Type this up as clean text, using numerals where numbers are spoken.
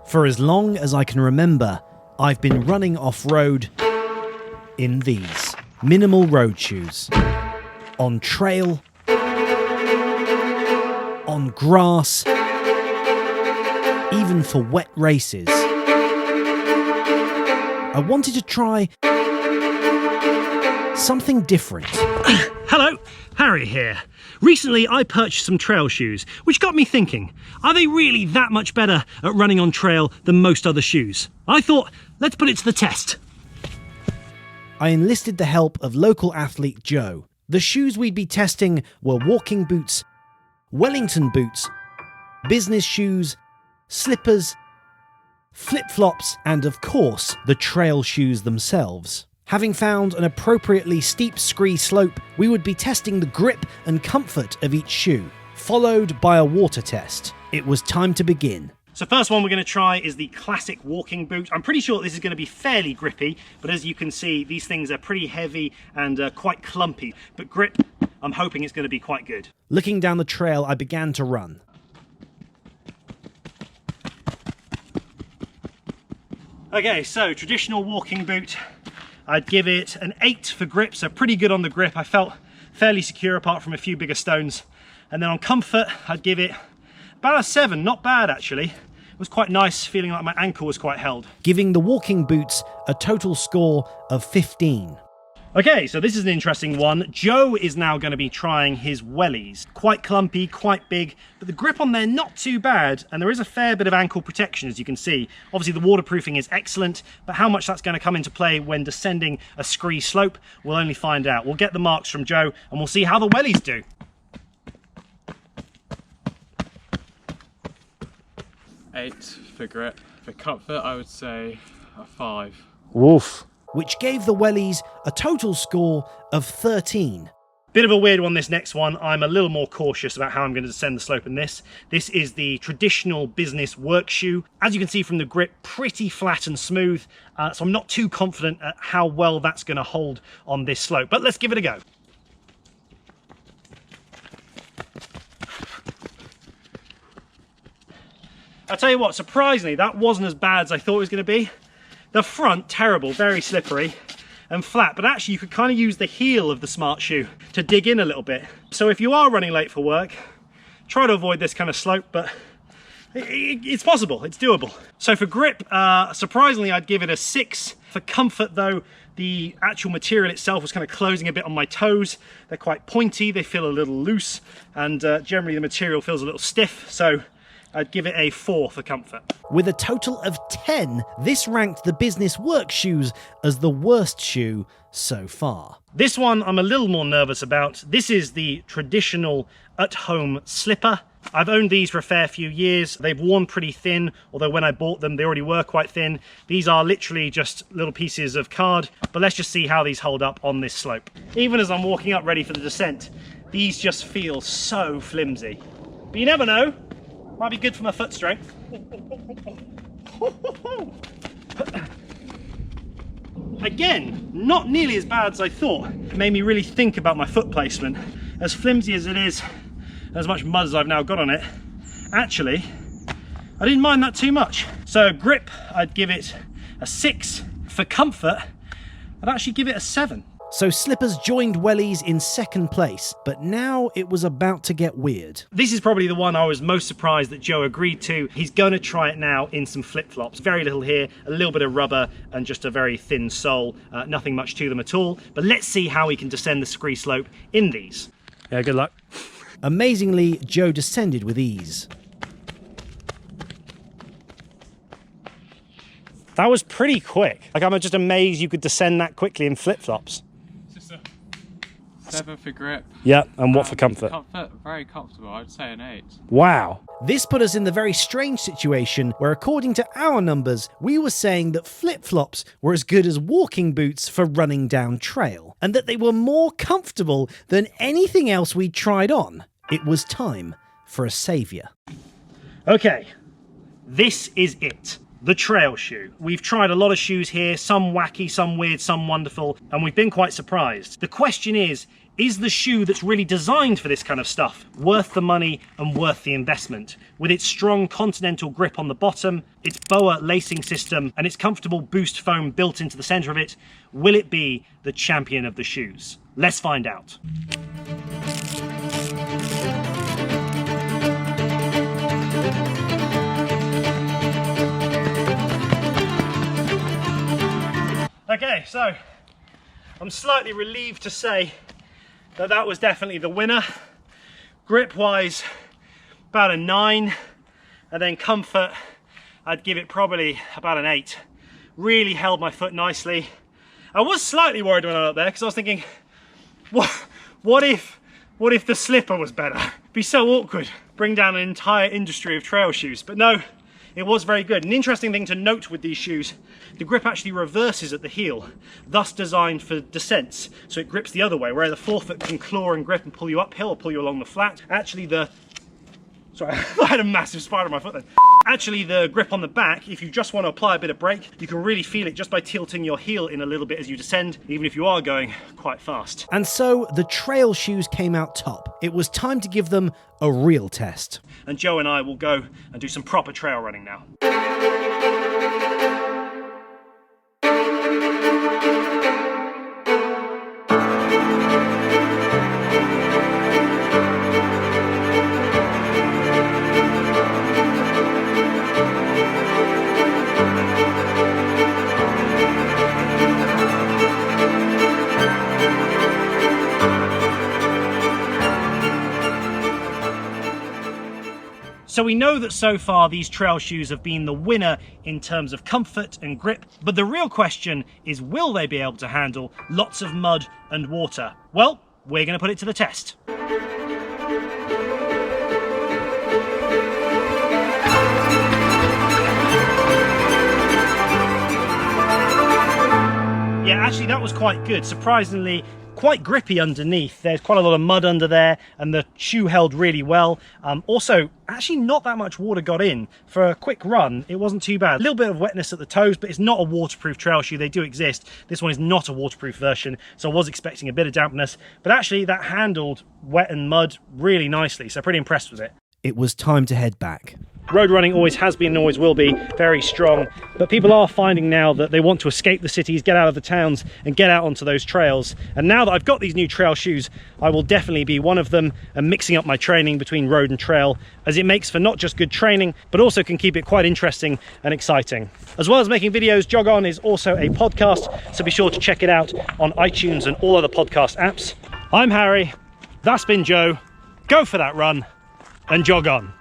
For as long as I can remember, I've been running off-road in these minimal road shoes. On trail, on grass, even for wet races. I wanted to try something different. Hello, Harry here. Recently I purchased some trail shoes, which got me thinking, are they really that much better at running on trail than most other shoes? I thought, let's put it to the test. I enlisted the help of local athlete Joe. The shoes we'd be testing were walking boots, Wellington boots, business shoes, slippers, flip-flops, and of course, the trail shoes themselves. Having found an appropriately steep scree slope, we would be testing the grip and comfort of each shoe, followed by a water test. It was time to begin. So first one we're going to try is the classic walking boot. I'm pretty sure this is going to be fairly grippy, but as you can see, these things are pretty heavy and quite clumpy. But grip, I'm hoping it's going to be quite good. Looking down the trail, I began to run. Okay, so traditional walking boot. I'd give it an 8 for grip, so pretty good on the grip. I felt fairly secure apart from a few bigger stones. And then on comfort, I'd give it about a 7, not bad actually. It was quite nice, feeling like my ankle was quite held. Giving the walking boots a total score of 15. Okay, so this is an interesting one. Joe is now going to be trying his wellies. Quite clumpy, quite big, but the grip on there not too bad, and there is a fair bit of ankle protection, as you can see. Obviously the waterproofing is excellent, but how much that's going to come into play when descending a scree slope, we'll only find out. We'll get the marks from Joe, and we'll see how the wellies do. Eight for grip. For comfort, I would say a 5. Woof. Which gave the wellies a total score of 13. Bit of a weird one, this next one. I'm a little more cautious about how I'm going to descend the slope in this. This is the traditional business work shoe. As you can see from the grip, pretty flat and smooth, so I'm not too confident at how well that's going to hold on this slope, but let's give it a go. I'll tell you what, surprisingly, that wasn't as bad as I thought it was going to be. The front, terrible, very slippery and flat, but actually you could kind of use the heel of the smart shoe to dig in a little bit. So if you are running late for work, try to avoid this kind of slope, but it's possible, it's doable. So for grip, surprisingly, I'd give it a 6. For comfort though, the actual material itself was kind of closing a bit on my toes. They're quite pointy, they feel a little loose, and generally the material feels a little stiff, so I'd give it a 4 for comfort. With a total of 10, this ranked the business work shoes as the worst shoe so far. This one I'm a little more nervous about. This is the traditional at-home slipper. I've owned these for a fair few years. They've worn pretty thin, although when I bought them, they already were quite thin. These are literally just little pieces of card, but let's just see how these hold up on this slope. Even as I'm walking up ready for the descent, these just feel so flimsy. But you never know. Might be good for my foot strength. Again, not nearly as bad as I thought. It made me really think about my foot placement. As flimsy as it is, as much mud as I've now got on it, actually, I didn't mind that too much. So grip, I'd give it a 6. For comfort, I'd actually give it a 7. So slippers joined wellies in second place, but now it was about to get weird. This is probably the one I was most surprised that Joe agreed to. He's going to try it now in some flip-flops. Very little here, a little bit of rubber and just a very thin sole. Nothing much to them at all. But let's see how he can descend the scree slope in these. Yeah, good luck. Amazingly, Joe descended with ease. That was pretty quick. Like, I'm just amazed you could descend that quickly in flip-flops. 7 for grip. Yeah, and what for comfort? Comfort, very comfortable. I'd say an 8. Wow. This put us in the very strange situation where, according to our numbers, we were saying that flip-flops were as good as walking boots for running down trail, and that they were more comfortable than anything else we'd tried on. It was time for a saviour. Okay, this is it. the trail shoe. We've tried a lot of shoes here, some wacky, some weird, some wonderful, and we've been quite surprised. The question is the shoe that's really designed for this kind of stuff worth the money and worth the investment? With its strong continental grip on the bottom, its BOA lacing system, and its comfortable boost foam built into the center of it, will it be the champion of the shoes? Let's find out. Okay, so I'm slightly relieved to say that that was definitely the winner. Grip-wise, about a 9, and then comfort, I'd give it probably about an 8. Really held my foot nicely. I was slightly worried when I was up there because I was thinking, what if the slipper was better? It'd be so awkward. Bring down an entire industry of trail shoes, but no. It was very good. An interesting thing to note with these shoes, the grip actually reverses at the heel, thus designed for descents. So it grips the other way, where the forefoot can claw and grip and pull you uphill or pull you along the flat. Actually sorry, I had a massive spider on my foot then. Actually, the grip on the back, if you just want to apply a bit of brake, you can really feel it just by tilting your heel in a little bit as you descend, even if you are going quite fast. And so the trail shoes came out top. It was time to give them a real test. And Joe and I will go and do some proper trail running now. So we know that so far these trail shoes have been the winner in terms of comfort and grip, but the real question is, will they be able to handle lots of mud and water? Well, we're going to put it to the test. Yeah, actually that was quite good. Surprisingly, quite grippy underneath. There's quite a lot of mud under there and the shoe held really well. Also, actually not that much water got in. For a quick run, it wasn't too bad. A little bit of wetness at the toes, but it's not a waterproof trail shoe. They do exist. This one is not a waterproof version, so I was expecting a bit of dampness, but actually that handled wet and mud really nicely, so pretty impressed with it. It was time to head back. Road running always has been and always will be very strong, but people are finding now that they want to escape the cities, get out of the towns and get out onto those trails. And now that I've got these new trail shoes, I will definitely be one of them and mixing up my training between road and trail, as it makes for not just good training, but also can keep it quite interesting and exciting. As well as making videos, Jog On is also a podcast, so be sure to check it out on iTunes and all other podcast apps. I'm Harry, that's been Joe. Go for that run and jog on.